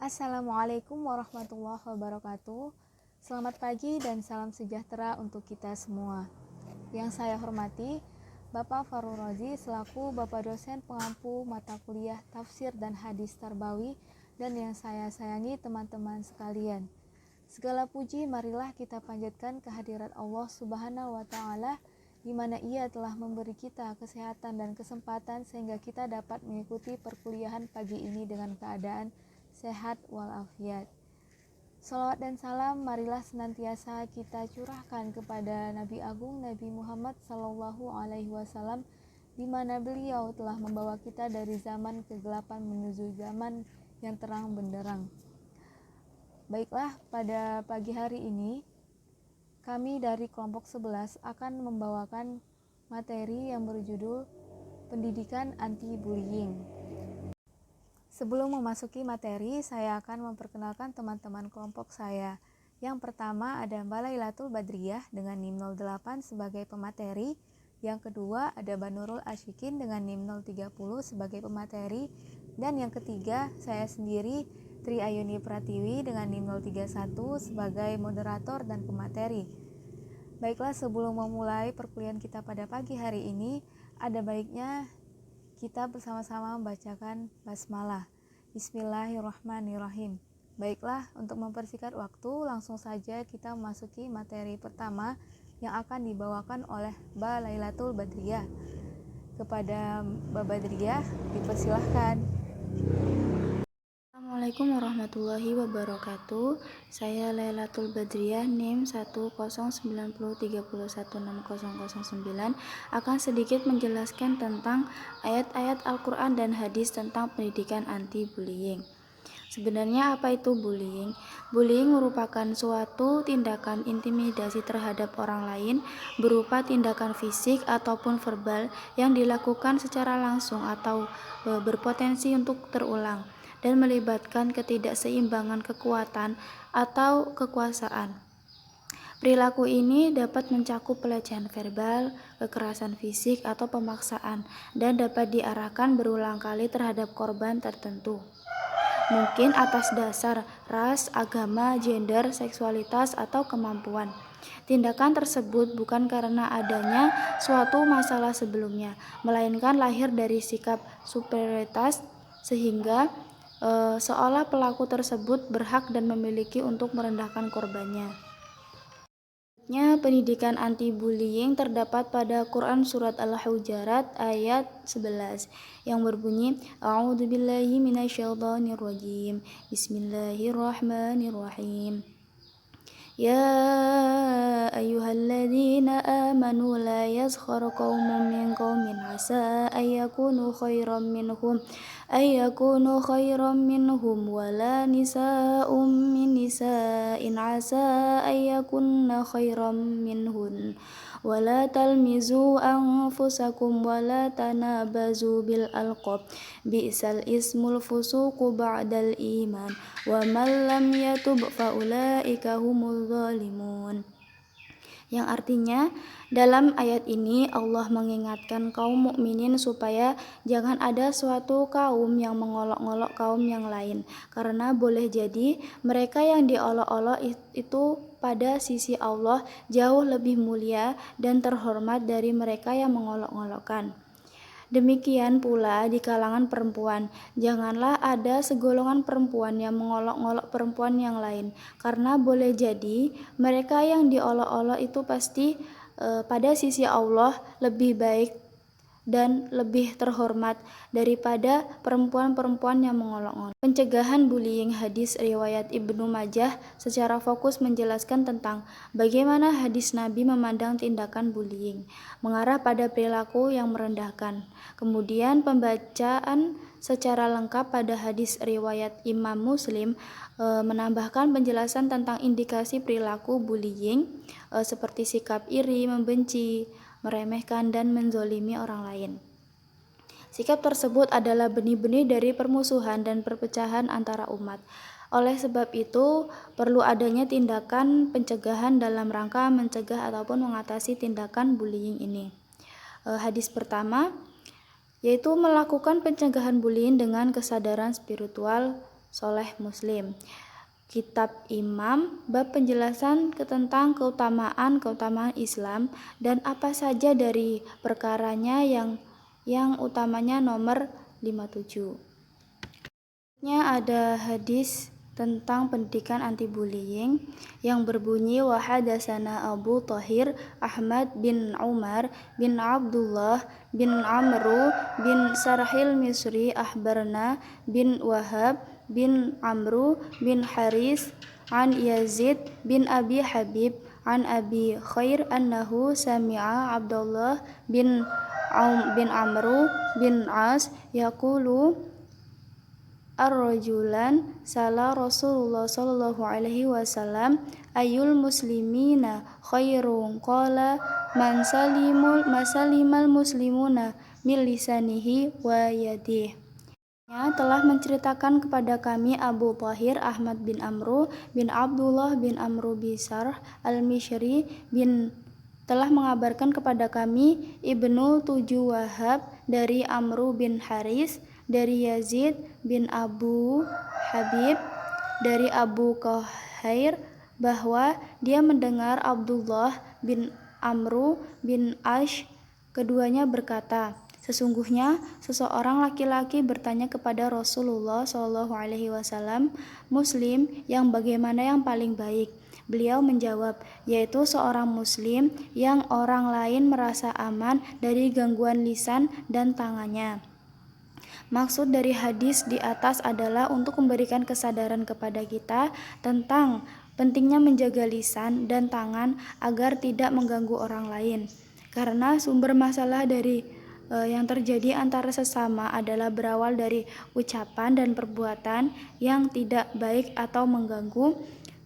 Assalamualaikum warahmatullahi wabarakatuh. Selamat pagi dan salam sejahtera untuk kita semua. Yang saya hormati, Bapak Farul Rozi selaku Bapak dosen pengampu mata kuliah Tafsir dan Hadis Tarbawi, dan yang saya sayangi teman-teman sekalian. Segala puji marilah kita panjatkan kehadirat Allah Subhanahu wa Ta'ala, di mana Ia telah memberi kita kesehatan dan kesempatan sehingga kita dapat mengikuti perkuliahan pagi ini dengan keadaan sehat walafiat. Salawat dan salam marilah senantiasa kita curahkan kepada Nabi Agung Nabi Muhammad Sallallahu Alaihi Wasallam, di mana beliau telah membawa kita dari zaman kegelapan menuju zaman yang terang benderang. Baiklah, pada pagi hari ini kami dari kelompok 11 akan membawakan materi yang berjudul Pendidikan Anti-Bullying. Sebelum memasuki materi, saya akan memperkenalkan teman-teman kelompok saya. Yang pertama ada Mbak Lailatul Badriyah dengan NIM 08 sebagai pemateri. Yang kedua ada Mbak Nurul Asyikin dengan NIM 030 sebagai pemateri. Dan yang ketiga saya sendiri, Tri Ayuni Pratiwi dengan NIM 031 sebagai moderator dan pemateri. Baiklah, sebelum memulai perkuliahan kita pada pagi hari ini, ada baiknya kita bersama-sama membacakan basmalah. Bismillahirrahmanirrahim. Baiklah, untuk mempersingkat waktu, langsung saja kita memasuki materi pertama yang akan dibawakan oleh Mbak Lailatul Badriyah. Kepada Mbak Badriyah, dipersilahkan. Assalamualaikum warahmatullahi wabarakatuh. Saya Lailatul Badriyah NIM 10903016009 akan sedikit menjelaskan tentang ayat-ayat Al-Quran dan hadis tentang pendidikan anti-bullying. Sebenarnya apa itu bullying? Bullying merupakan suatu tindakan intimidasi terhadap orang lain berupa tindakan fisik ataupun verbal yang dilakukan secara langsung atau berpotensi untuk terulang dan melibatkan ketidakseimbangan kekuatan atau kekuasaan. Perilaku ini dapat mencakup pelecehan verbal, kekerasan fisik atau pemaksaan, dan dapat diarahkan berulang kali terhadap korban tertentu. Mungkin atas dasar ras, agama, gender, seksualitas, atau kemampuan. Tindakan tersebut bukan karena adanya suatu masalah sebelumnya, melainkan lahir dari sikap superioritas sehingga seolah pelaku tersebut berhak dan memiliki untuk merendahkan korbannya. Pendidikan anti-bullying terdapat pada Quran Surat Al-Hujurat ayat 11 yang berbunyi A'udzubillahi minasyaitonirrajim Bismillahirrahmanirrahim Ya ayyuhalladzina amanu la yazkhar qaumun min qaumin asa ayyakunu khairan minhum wala nisa'um min nisa'in asa ayyakunna khairan minhun wala talmizu anfusakum wala tanabazu bil alqab bi'sal ismul fusuqu ba'dal iman wa man lam yatub fa ulaika humul zalimun. Yang artinya, dalam ayat ini Allah mengingatkan kaum mukminin supaya jangan ada suatu kaum yang mengolok-olok kaum yang lain, karena boleh jadi mereka yang diolok-olok itu pada sisi Allah jauh lebih mulia dan terhormat dari mereka yang mengolok-olokkan. Demikian pula di kalangan perempuan, janganlah ada segolongan perempuan yang mengolok-olok perempuan yang lain, karena boleh jadi mereka yang diolok-olok itu pasti pada sisi Allah lebih baik dan lebih terhormat daripada perempuan-perempuan yang mengolok-olok. Pencegahan bullying hadis riwayat Ibnu Majah secara fokus menjelaskan tentang bagaimana hadis Nabi memandang tindakan bullying, mengarah pada perilaku yang merendahkan. Kemudian pembacaan secara lengkap pada hadis riwayat Imam Muslim menambahkan penjelasan tentang indikasi perilaku bullying seperti sikap iri, membenci, meremehkan, dan menzolimi orang lain. Sikap tersebut adalah benih-benih dari permusuhan dan perpecahan antara umat. Oleh sebab itu, perlu adanya tindakan pencegahan dalam rangka mencegah ataupun mengatasi tindakan bullying ini. Hadis pertama yaitu melakukan pencegahan bullying dengan kesadaran spiritual Soleh Muslim. Kitab Imam, bab penjelasan tentang keutamaan Islam dan apa saja dari perkaranya yang utamanya nomor 57. Ada hadis tentang pendidikan anti bullying yang berbunyi wa hadatsana Abu Thahir Ahmad bin Umar bin Abdullah bin Amru bin Sarhil Misri ahbarna bin Wahab bin Amru bin Haris an Yazid bin Abi Habib an Abi Khair annahu sami'a Abdullah bin Amru bin As yaqulu ar-rajulan sala Rasulullah sallallahu alaihi wasallam ayul muslimina khairun qala man salimal muslimuna min lisanihi wa yadihi. Telah menceritakan kepada kami Abu Thahir Ahmad bin Amru bin Abdullah bin Amru Bisar al-Mishri telah mengabarkan kepada kami Ibnu Tujuh Wahab dari Amru bin Haris dari Yazid bin Abu Habib dari Abu Khair bahwa dia mendengar Abdullah bin Amru bin Ash keduanya berkata, sesungguhnya seseorang laki-laki bertanya kepada Rasulullah Shallallahu Alaihi Wasallam, Muslim yang bagaimana yang paling baik? Beliau menjawab, yaitu seorang Muslim yang orang lain merasa aman dari gangguan lisan dan tangannya. Maksud dari hadis di atas adalah untuk memberikan kesadaran kepada kita tentang pentingnya menjaga lisan dan tangan agar tidak mengganggu orang lain. Karena sumber masalah dari yang terjadi antara sesama adalah berawal dari ucapan dan perbuatan yang tidak baik atau mengganggu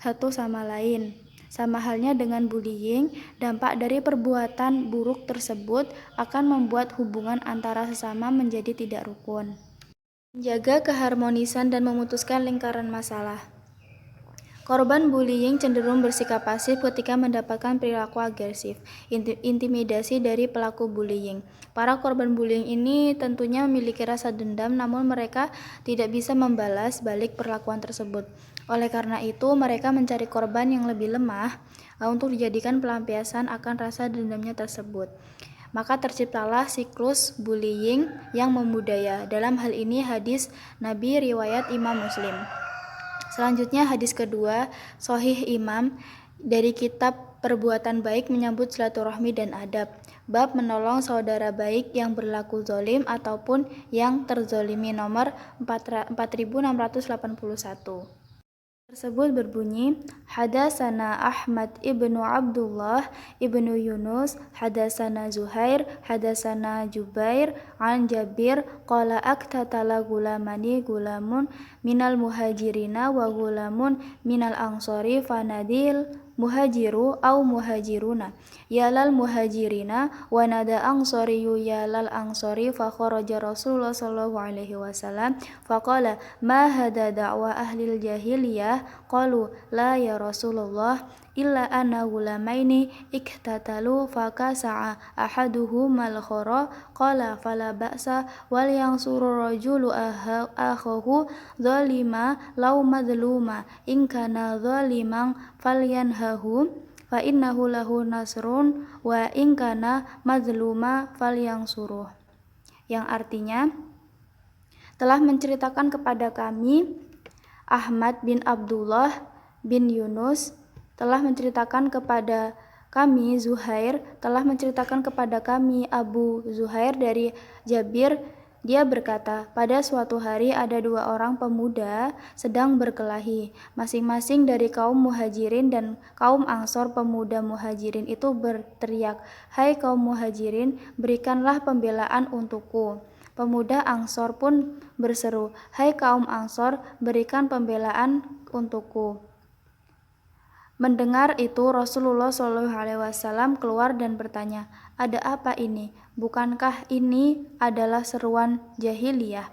satu sama lain. Sama halnya dengan bullying, dampak dari perbuatan buruk tersebut akan membuat hubungan antara sesama menjadi tidak rukun. Menjaga keharmonisan dan memutuskan lingkaran masalah. Korban bullying cenderung bersikap pasif ketika mendapatkan perilaku agresif, intimidasi dari pelaku bullying. Para korban bullying ini tentunya memiliki rasa dendam, namun mereka tidak bisa membalas balik perlakuan tersebut. Oleh karena itu, mereka mencari korban yang lebih lemah untuk dijadikan pelampiasan akan rasa dendamnya tersebut. Maka terciptalah siklus bullying yang membudaya. Dalam hal ini hadis Nabi riwayat Imam Muslim. Selanjutnya hadis kedua, Sahih Imam dari kitab Perbuatan Baik menyambut silaturahmi dan adab. Bab menolong saudara baik yang berlaku zalim ataupun yang terzalimi nomor 4681. Tersebut berbunyi, Hadatsana Ahmad ibnu Abdullah ibnu Yunus, Hadatsana Zuhair, Hadatsana Jubair, an Jabir, qala aktatala gulamani gulamun minal muhajirina wa gulamun minal ansori fanadil muhajiru au muhajiruna yalal muhajirina wa nada ansoriyu yalal ansori fa kharaja Rasulullah sallallahu alaihi wasallam faqala ma hada da'wa ahlil jahiliyah qalu la ya Rasulullah illa anna gulamaini iktatalu fakasa'a ahaduhumal khara qala fala ba'sa wal yansuru rajulu akhahu zalima law madluma in kana zaliman falyanhahu fa innahu lahu nasrun wa in kana mazluma falyansuruh, yang artinya telah menceritakan kepada kami Ahmad bin Abdullah bin Yunus, telah menceritakan kepada kami Zuhair, telah menceritakan kepada kami Abu Zuhair dari Jabir. Dia berkata, pada suatu hari ada dua orang pemuda sedang berkelahi, masing-masing dari kaum muhajirin dan kaum ansor. Pemuda muhajirin itu berteriak, hai kaum muhajirin, berikanlah pembelaan untukku. Pemuda ansor pun berseru, hai kaum ansor, berikan pembelaan untukku. Mendengar itu Rasulullah SAW keluar dan bertanya, ada apa ini? Bukankah ini adalah seruan jahiliyah?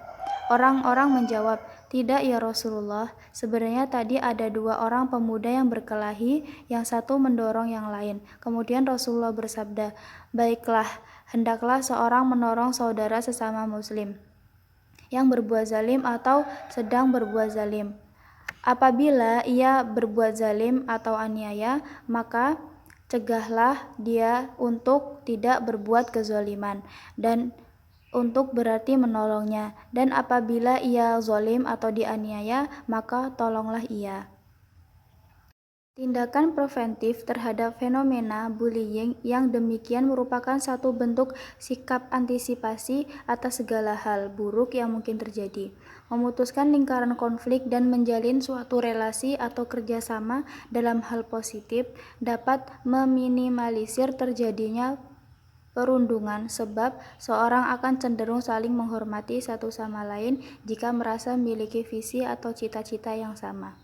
Orang-orang menjawab, tidak ya Rasulullah, sebenarnya tadi ada dua orang pemuda yang berkelahi, yang satu mendorong yang lain. Kemudian Rasulullah bersabda, baiklah, hendaklah seorang menolong saudara sesama muslim. yang berbuat zalim atau sedang berbuat zalim. Apabila ia berbuat zalim atau aniaya, maka cegahlah dia untuk tidak berbuat kezaliman dan untuk berarti menolongnya. Dan apabila ia zalim atau dianiaya, maka tolonglah ia. Tindakan preventif terhadap fenomena bullying yang demikian merupakan satu bentuk sikap antisipasi atas segala hal buruk yang mungkin terjadi, memutuskan lingkaran konflik dan menjalin suatu relasi atau kerjasama dalam hal positif dapat meminimalisir terjadinya perundungan sebab seorang akan cenderung saling menghormati satu sama lain jika merasa memiliki visi atau cita-cita yang sama.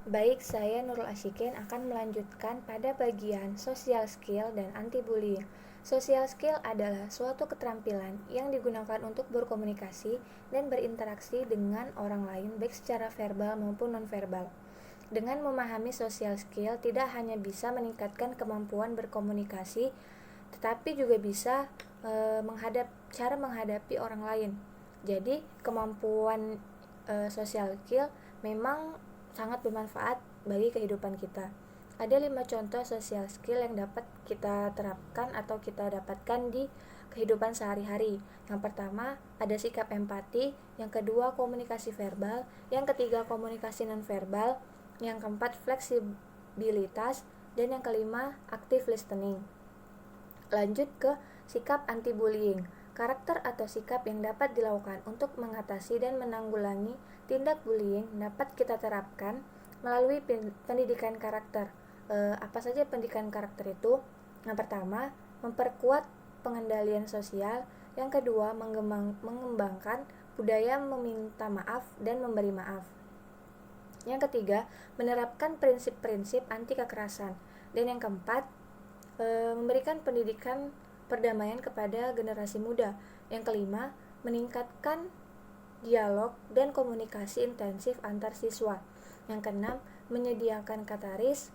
Baik, saya Nurul Asyikin akan melanjutkan pada bagian social skill dan anti-bullying. Social skill adalah suatu keterampilan yang digunakan untuk berkomunikasi dan berinteraksi dengan orang lain baik secara verbal maupun non-verbal. Dengan memahami social skill tidak hanya bisa meningkatkan kemampuan berkomunikasi, tetapi juga bisa cara menghadapi orang lain. Jadi, kemampuan social skill memang sangat bermanfaat bagi kehidupan kita. Ada 5 contoh social skill yang dapat kita terapkan atau kita dapatkan di kehidupan sehari-hari. Yang pertama, ada sikap empati, yang kedua komunikasi verbal, yang ketiga komunikasi nonverbal, yang keempat fleksibilitas, dan yang kelima active listening. Lanjut ke sikap anti-bullying. Karakter atau sikap yang dapat dilakukan untuk mengatasi dan menanggulangi tindak bullying dapat kita terapkan melalui pendidikan karakter. Apa saja pendidikan karakter itu? Yang pertama, memperkuat pengendalian sosial. Yang kedua, mengembangkan budaya meminta maaf dan memberi maaf. Yang ketiga, menerapkan prinsip-prinsip anti kekerasan. Dan yang keempat, memberikan pendidikan perdamaian kepada generasi muda. Yang kelima, meningkatkan dialog dan komunikasi intensif antar siswa. Yang keenam, menyediakan katarsis,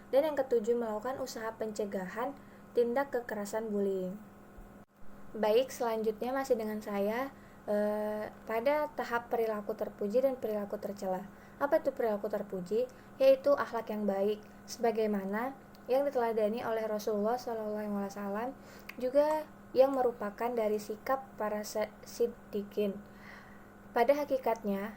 dan yang ketujuh, melakukan usaha pencegahan tindak kekerasan bullying. Baik, selanjutnya masih dengan saya pada tahap perilaku terpuji dan perilaku tercela. Apa itu perilaku terpuji? Yaitu akhlak yang baik, sebagaimana yang diteladani oleh Rasulullah SAW, juga yang merupakan dari sikap para siddiqin. Pada hakikatnya,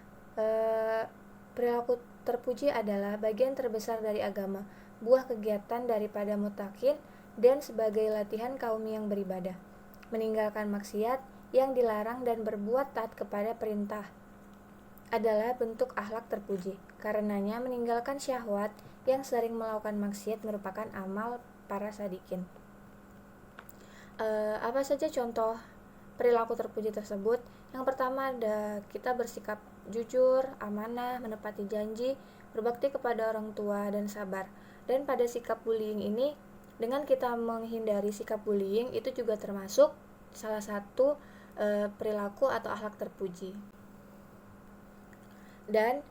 perilaku terpuji adalah bagian terbesar dari agama, buah kegiatan daripada muttaqin, dan sebagai latihan kaum yang beribadah, meninggalkan maksiat yang dilarang dan berbuat taat kepada perintah adalah bentuk akhlak terpuji. Karenanya meninggalkan syahwat yang sering melakukan maksiat merupakan amal para sadikin. Apa saja contoh perilaku terpuji tersebut? Yang pertama ada kita bersikap jujur, amanah, menepati janji, berbakti kepada orang tua, dan sabar. Dan pada sikap bullying ini, dengan kita menghindari sikap bullying itu juga termasuk salah satu perilaku atau akhlak terpuji. Dan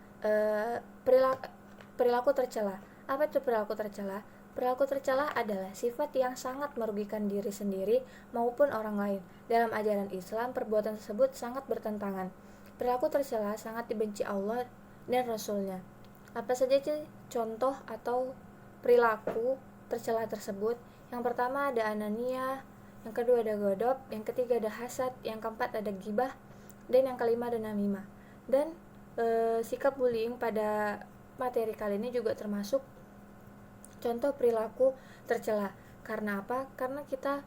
perilaku tercela. Apa itu perilaku tercela? Perilaku tercela adalah sifat yang sangat merugikan diri sendiri maupun orang lain. Dalam ajaran Islam, perbuatan tersebut sangat bertentangan. Perilaku tercela sangat dibenci Allah dan Rasul-Nya. Apa saja contoh atau perilaku tercela tersebut? Yang pertama ada anania, yang kedua ada godop, yang ketiga ada hasad, yang keempat ada gibah, dan yang kelima ada namimah. Dan sikap bullying pada materi kali ini juga termasuk contoh perilaku tercela. Karena apa? Karena kita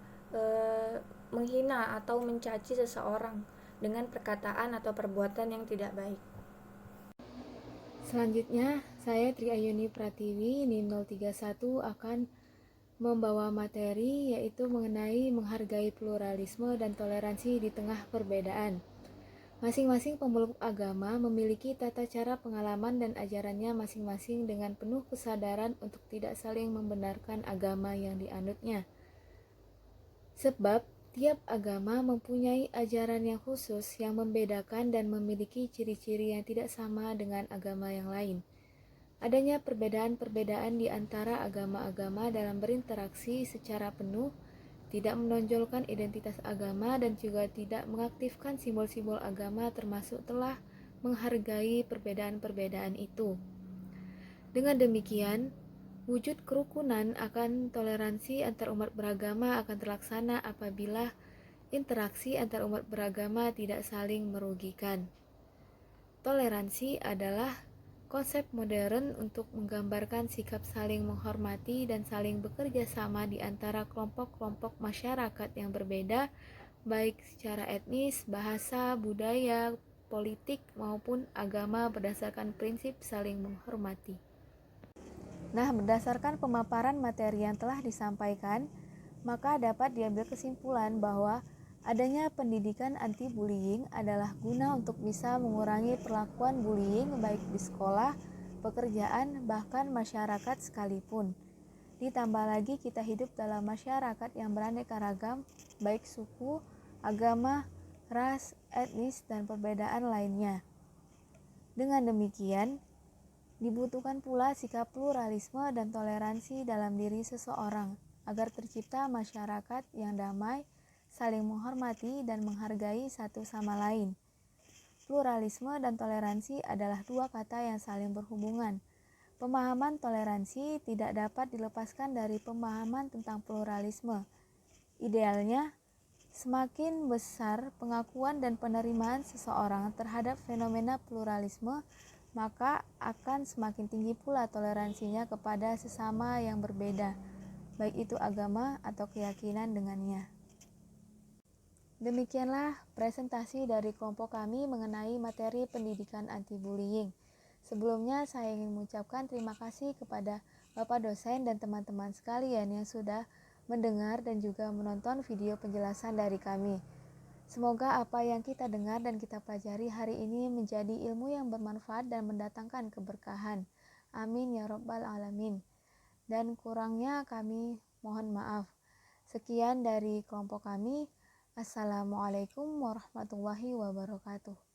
menghina atau mencaci seseorang dengan perkataan atau perbuatan yang tidak baik. Selanjutnya, saya Triayuni Pratiwi NIM 031 akan membawa materi yaitu mengenai menghargai pluralisme dan toleransi di tengah perbedaan. Masing-masing pemeluk agama memiliki tata cara pengalaman dan ajarannya masing-masing dengan penuh kesadaran untuk tidak saling membenarkan agama yang dianutnya. Sebab tiap agama mempunyai ajaran yang khusus yang membedakan dan memiliki ciri-ciri yang tidak sama dengan agama yang lain. Adanya perbedaan-perbedaan di antara agama-agama dalam berinteraksi secara penuh tidak menonjolkan identitas agama dan juga tidak mengaktifkan simbol-simbol agama, termasuk telah menghargai perbedaan-perbedaan itu. Dengan demikian, wujud kerukunan akan toleransi antar umat beragama akan terlaksana apabila interaksi antar umat beragama tidak saling merugikan. Toleransi adalah konsep modern untuk menggambarkan sikap saling menghormati dan saling bekerja sama di antara kelompok-kelompok masyarakat yang berbeda, baik secara etnis, bahasa, budaya, politik, maupun agama berdasarkan prinsip saling menghormati. Nah, berdasarkan pemaparan materi yang telah disampaikan, maka dapat diambil kesimpulan bahwa adanya pendidikan anti-bullying adalah guna untuk bisa mengurangi perlakuan bullying baik di sekolah, pekerjaan, bahkan masyarakat sekalipun. Ditambah lagi kita hidup dalam masyarakat yang beraneka ragam, baik suku, agama, ras, etnis, dan perbedaan lainnya. Dengan demikian, dibutuhkan pula sikap pluralisme dan toleransi dalam diri seseorang agar tercipta masyarakat yang damai, saling menghormati dan menghargai satu sama lain. Pluralisme dan toleransi adalah dua kata yang saling berhubungan. Pemahaman toleransi tidak dapat dilepaskan dari pemahaman tentang pluralisme. Idealnya, semakin besar pengakuan dan penerimaan seseorang terhadap fenomena pluralisme, maka akan semakin tinggi pula toleransinya kepada sesama yang berbeda, baik itu agama atau keyakinan dengannya. Demikianlah presentasi dari kelompok kami mengenai materi pendidikan anti-bullying. Sebelumnya saya ingin mengucapkan terima kasih kepada Bapak dosen dan teman-teman sekalian yang sudah mendengar dan juga menonton video penjelasan dari kami. Semoga apa yang kita dengar dan kita pelajari hari ini menjadi ilmu yang bermanfaat dan mendatangkan keberkahan. Amin ya rabbal alamin. Dan kurangnya kami mohon maaf. Sekian dari kelompok kami. Assalamualaikum warahmatullahi wabarakatuh.